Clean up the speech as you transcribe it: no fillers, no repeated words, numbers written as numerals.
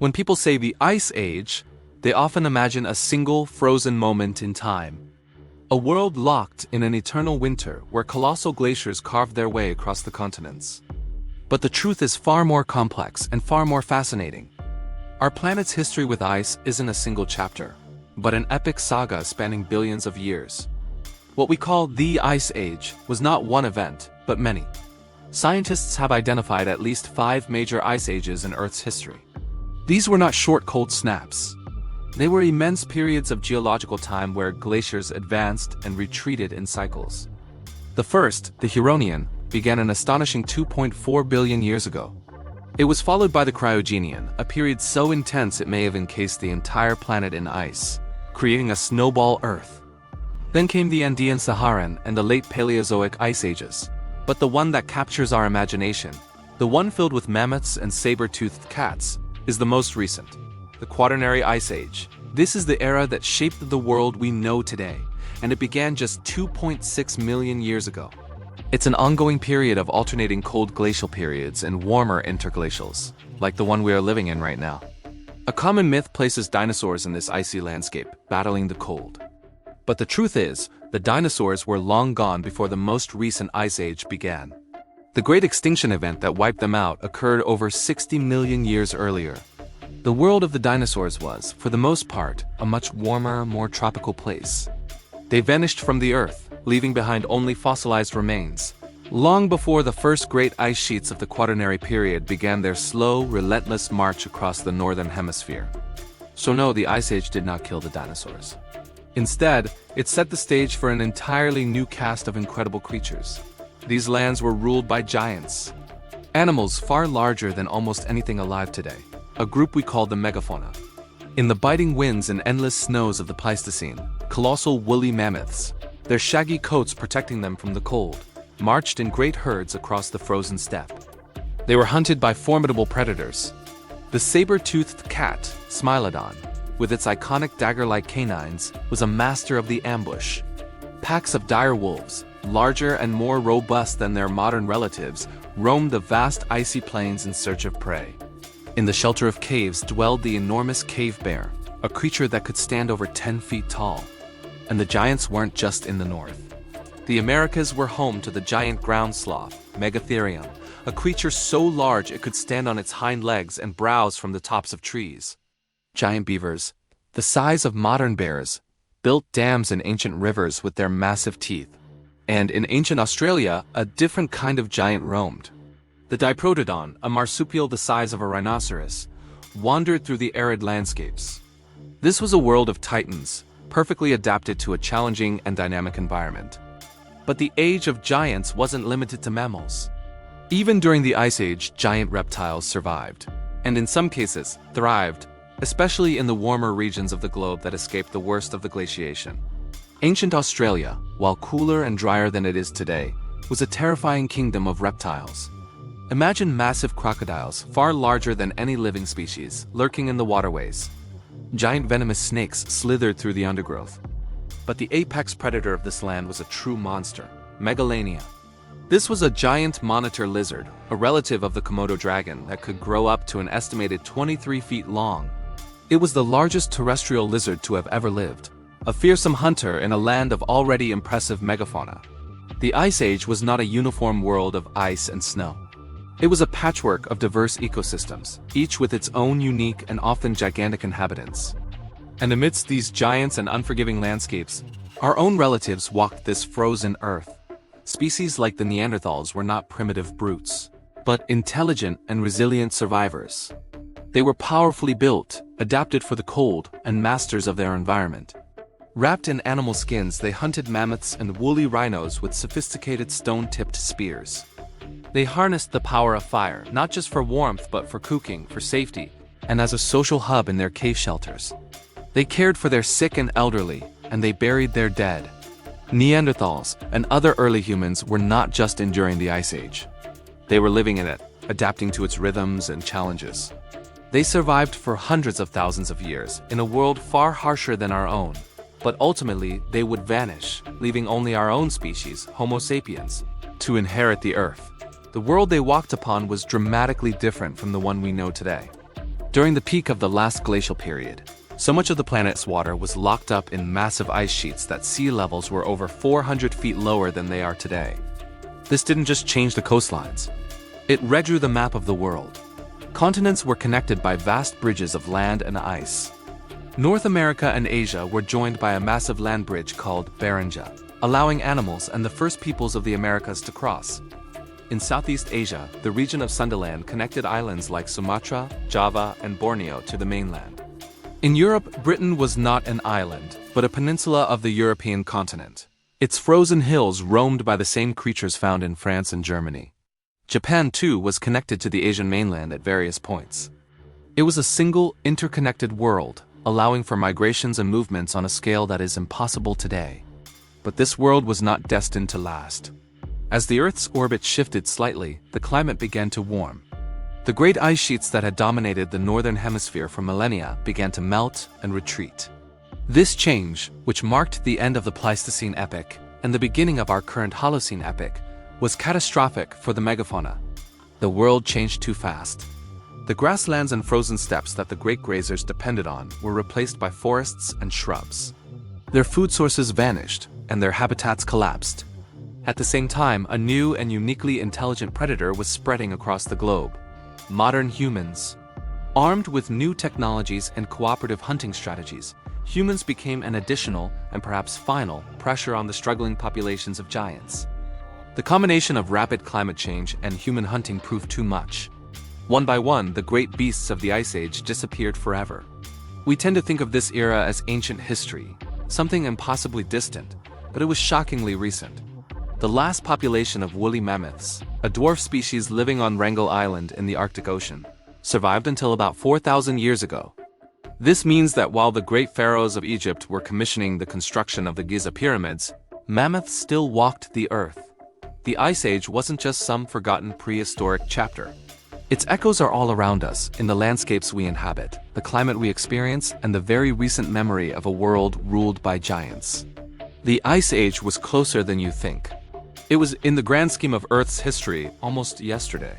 When people say the Ice Age, they often imagine a single frozen moment in time. A world locked in an eternal winter where colossal glaciers carved their way across the continents. But the truth is far more complex and far more fascinating. Our planet's history with ice isn't a single chapter, but an epic saga spanning billions of years. What we call the Ice Age was not one event, but many. Scientists have identified at least 5 major ice ages in Earth's history. These were not short cold snaps. They were immense periods of geological time where glaciers advanced and retreated in cycles. The first, the Huronian, began an astonishing 2.4 billion years ago. It was followed by the Cryogenian, a period so intense it may have encased the entire planet in ice, creating a snowball Earth. Then came the Andean-Saharan and the late Paleozoic ice ages. But the one that captures our imagination, the one filled with mammoths and saber-toothed cats, is the most recent, the Quaternary Ice Age. This is the era that shaped the world we know today, and it began just 2.6 million years ago. It's an ongoing period of alternating cold glacial periods and warmer interglacials, like the one we are living in right now. A common myth places dinosaurs in this icy landscape, battling the cold. But the truth is, the dinosaurs were long gone before the most recent ice age began. The great extinction event that wiped them out occurred over 60 million years earlier. The world of the dinosaurs was, for the most part, a much warmer, more tropical place. They vanished from the Earth, leaving behind only fossilized remains, long before the first great ice sheets of the Quaternary period began their slow, relentless march across the northern hemisphere. So no, the Ice Age did not kill the dinosaurs. Instead, it set the stage for an entirely new cast of incredible creatures. These lands were ruled by giants, animals far larger than almost anything alive today, a group we call the Megafauna. In the biting winds and endless snows of the Pleistocene, colossal woolly mammoths, their shaggy coats protecting them from the cold, marched in great herds across the frozen steppe. They were hunted by formidable predators. The saber-toothed cat, Smilodon, with its iconic dagger-like canines, was a master of the ambush. Packs of dire wolves, larger and more robust than their modern relatives, roamed the vast icy plains in search of prey. In the shelter of caves dwelled the enormous cave bear, a creature that could stand over 10 feet tall. And the giants weren't just in the north. The Americas were home to the giant ground sloth, Megatherium, a creature so large it could stand on its hind legs and browse from the tops of trees. Giant beavers, the size of modern bears, built dams in ancient rivers with their massive teeth. And in ancient Australia, a different kind of giant roamed. The Diprotodon, a marsupial the size of a rhinoceros, wandered through the arid landscapes. This was a world of titans, perfectly adapted to a challenging and dynamic environment. But the age of giants wasn't limited to mammals. Even during the Ice Age, giant reptiles survived, and in some cases, thrived, especially in the warmer regions of the globe that escaped the worst of the glaciation. Ancient Australia, while cooler and drier than it is today, was a terrifying kingdom of reptiles. Imagine massive crocodiles, far larger than any living species, lurking in the waterways. Giant venomous snakes slithered through the undergrowth. But the apex predator of this land was a true monster, Megalania. This was a giant monitor lizard, a relative of the Komodo dragon that could grow up to an estimated 23 feet long. It was the largest terrestrial lizard to have ever lived, a fearsome hunter in a land of already impressive megafauna. The Ice Age was not a uniform world of ice and snow. It was a patchwork of diverse ecosystems, each with its own unique and often gigantic inhabitants. And amidst these giants and unforgiving landscapes, our own relatives walked this frozen earth. Species like the Neanderthals were not primitive brutes, but intelligent and resilient survivors. They were powerfully built, adapted for the cold, and masters of their environment. Wrapped in animal skins, they hunted mammoths and woolly rhinos with sophisticated stone-tipped spears. They harnessed the power of fire, not just for warmth but for cooking, for safety, and as a social hub in their cave shelters. They cared for their sick and elderly, and they buried their dead. Neanderthals and other early humans were not just enduring the Ice Age. They were living in it, adapting to its rhythms and challenges. They survived for hundreds of thousands of years in a world far harsher than our own. But ultimately, they would vanish, leaving only our own species, Homo sapiens, to inherit the Earth. The world they walked upon was dramatically different from the one we know today. During the peak of the last glacial period, so much of the planet's water was locked up in massive ice sheets that sea levels were over 400 feet lower than they are today. This didn't just change the coastlines. It redrew the map of the world. Continents were connected by vast bridges of land and ice. North America and Asia were joined by a massive land bridge called Beringia, allowing animals and the first peoples of the Americas to cross. In Southeast Asia, the region of Sundaland connected islands like Sumatra, Java, and Borneo to the mainland. In Europe, Britain was not an island, but a peninsula of the European continent. Its frozen hills roamed by the same creatures found in France and Germany. Japan, too, was connected to the Asian mainland at various points. It was a single, interconnected world, allowing for migrations and movements on a scale that is impossible today. But this world was not destined to last. As the Earth's orbit shifted slightly, the climate began to warm. The great ice sheets that had dominated the northern hemisphere for millennia began to melt and retreat. This change, which marked the end of the Pleistocene epoch and the beginning of our current Holocene epoch, was catastrophic for the megafauna. The world changed too fast. The grasslands and frozen steppes that the great grazers depended on were replaced by forests and shrubs. Their food sources vanished, and their habitats collapsed. At the same time, a new and uniquely intelligent predator was spreading across the globe: modern humans. Armed with new technologies and cooperative hunting strategies, humans became an additional, and perhaps final, pressure on the struggling populations of giants. The combination of rapid climate change and human hunting proved too much. One by one, the great beasts of the Ice Age disappeared forever. We tend to think of this era as ancient history, something impossibly distant, but it was shockingly recent. The last population of woolly mammoths, a dwarf species living on Wrangel Island in the Arctic Ocean, survived until about 4,000 years ago. This means that while the great pharaohs of Egypt were commissioning the construction of the Giza pyramids, mammoths still walked the earth. The Ice Age wasn't just some forgotten prehistoric chapter. Its echoes are all around us, in the landscapes we inhabit, the climate we experience, and the very recent memory of a world ruled by giants. The Ice Age was closer than you think. It was, in the grand scheme of Earth's history, almost yesterday.